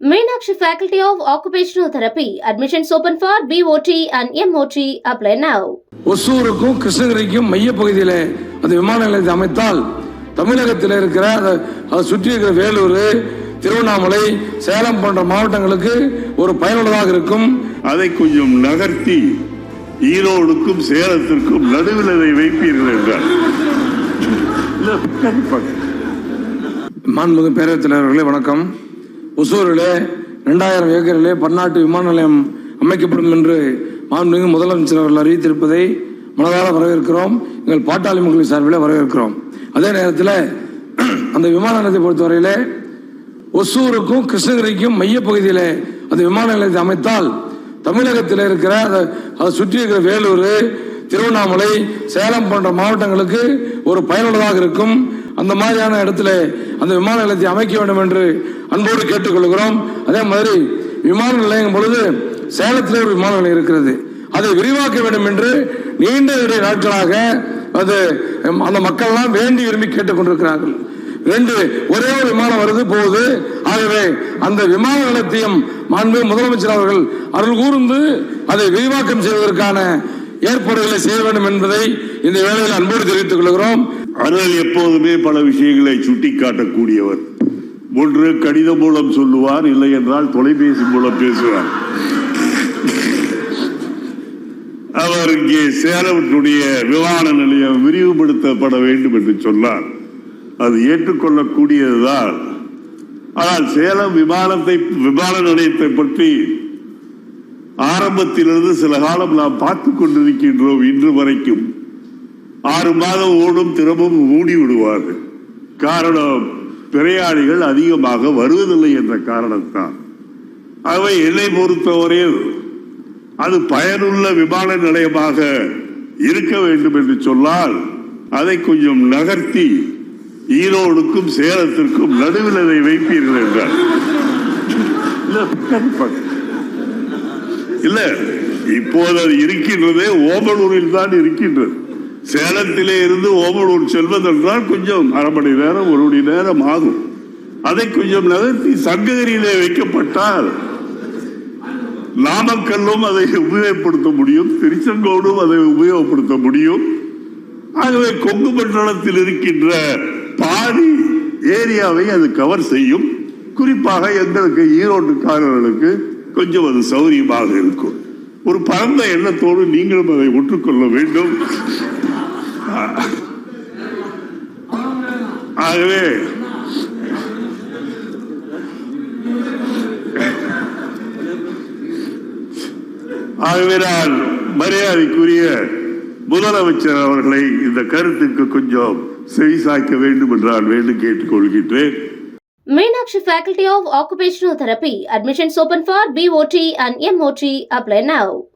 Meenakshi Faculty of Occupational Therapy. Admissions open for BOT and MOT. Apply now. ஒசூருக்கும் கிருஷ்ணகிரிக்கும் மைய பகுதியில் அந்த விமான நிலையத்தை அமைத்தால் தமிழகத்தில் இருக்கிற அதை சுற்றி இருக்கிற வேலூர், திருவண்ணாமலை, சேலம் போன்ற மாவட்டங்களுக்கு ஒரு பயனுள்ளதாக இருக்கும். அதை கொஞ்சம் நகர்த்தி ஈரோடுக்கும் சேலத்திற்கும் நடுவில் அதை வைப்பீர்கள் என்றார். மாண்புமிகு பேரவைத் தலைவர்களே வணக்கம். ஒசூரில் 2000 ஏக்கரிலே பன்னாட்டு விமான நிலையம் அமைக்கப்படும் என்று மாண்புமிகு முதலமைச்சர் அவர்கள் அறிவித்திருப்பதை மனதார வரவேற்கிறோம். எங்கள் பாட்டாளி மக்களின் சார்பில் வரவேற்கிறோம். அதே நேரத்தில் அந்த விமான நிலையத்தை பொறுத்தவரையிலே ஒசூருக்கும் கிருஷ்ணகிரிக்கும் மைய பகுதியில் அந்த விமான நிலையத்தை அமைத்தால் தமிழகத்தில் இருக்கிற அதை சுற்றி இருக்கிற வேலூர், திருவண்ணாமலை, சேலம் போன்ற மாவட்டங்களுக்கு ஒரு பயனுள்ளதாக இருக்கும். அந்த மாதிரியான இடத்துல அந்த விமான நிலையத்தை அமைக்க வேண்டும் என்று அன்போடு கேட்டுக்கொள்கிறோம். அதே மாதிரி விமான நிலையம் பொழுது சேலத்திலே ஒரு விமான நிலையம் இருக்கிறது, அதை விரிவாக்க வேண்டும் என்று நீண்ட நாட்களாக அது அந்த மக்கள் எல்லாம் வேண்டி விரும்பி கேட்டுக் கொண்டிருக்கிறார்கள். ஒரே ஒரு விமானம் வருது போகுது. ஆகவே அந்த விமான நிலையத்தையும் மாண்புமிகு முதலமைச்சர் அவர்கள் அருள் கூர்ந்து அதை விரிவாக்கம் செய்வதற்கான ஏற்பாடுகளை செய்ய வேண்டும் என்பதை இந்த வேளையில் அன்போடு தெரிவித்துக் கொள்கிறோம். அருள் எப்போதுமே பல விஷயங்களை சுட்டிக்காட்டக்கூடியவர். ஒன்று கடிதம் மூலம் சொல்லுவார், இல்லை என்றால் தொலைபேசி மூலம் பேசுவார். அவர் இங்கே சேலத்தினுடைய விமான நிலையம் விரிவுபடுத்தப்பட வேண்டும் என்று சொன்னார். அது ஏற்றுக்கொள்ளக்கூடியதுதான். ஆனால் சேலம் விமான நிலையத்தை பற்றி ஆரம்பத்திலிருந்து சில காலம் நாம் பார்த்துக் கொண்டிருக்கின்றோம். இன்று வரைக்கும் 6 மாதம் ஓடும், திரும்பவும் மூடி விடுவார்கள். காரணம், பிரயாணிகள் அதிகமாக வருவதில்லை என்ற காரணத்தான். அவை என்னை பொறுத்தவரை அது பயனுள்ள விமான நிலையமாக இருக்க வேண்டும் என்று சொன்னால் அதை கொஞ்சம் நகர்த்தி ஈரோடுக்கும் சேலத்திற்கும் நடுவில் அதை வைப்பீர்கள் என்றார். இல்ல, இப்போது அது இருக்கின்றதே ஓமலூரில் தான் இருக்கின்றது. சேலத்திலே இருந்து ஓமலூர் செல்வதென்றால் கொஞ்சம் அரை மணி நேரம், 1 மணி நேரம் ஆகும். அதை கொஞ்சம் நகர்த்தி சங்ககிரியிலே வைக்கப்பட்டால் நாமக்கல்லும் அதை உபயோகப்படுத்த முடியும், திருச்செங்கோடும் அதை உபயோகப்படுத்த முடியும். ஆகவே கொங்கு மண்டலத்தில் இருக்கின்ற பாதி ஏரியாவை அது கவர் செய்யும். குறிப்பாக எங்களுக்கு ஈரோட்டுக்காரர்களுக்கு கொஞ்சம் அது சௌரியமாக இருக்கும். ஒரு பரந்த எண்ணத்தோடு நீங்களும் அதை ஒற்றுக்கொள்ள வேண்டும். ஆகவே நான் மரியாதைக்குரிய முதலமைச்சர் அவர்களை இந்த கருத்துக்கு கொஞ்சம் செவிசாய்க்க வேண்டும் என்று நான் வேண்டும் கேட்டுக்கொள்கின்றேன். Meenakshi Faculty of Occupational Therapy. Admissions open for BOT and MOT. Apply now.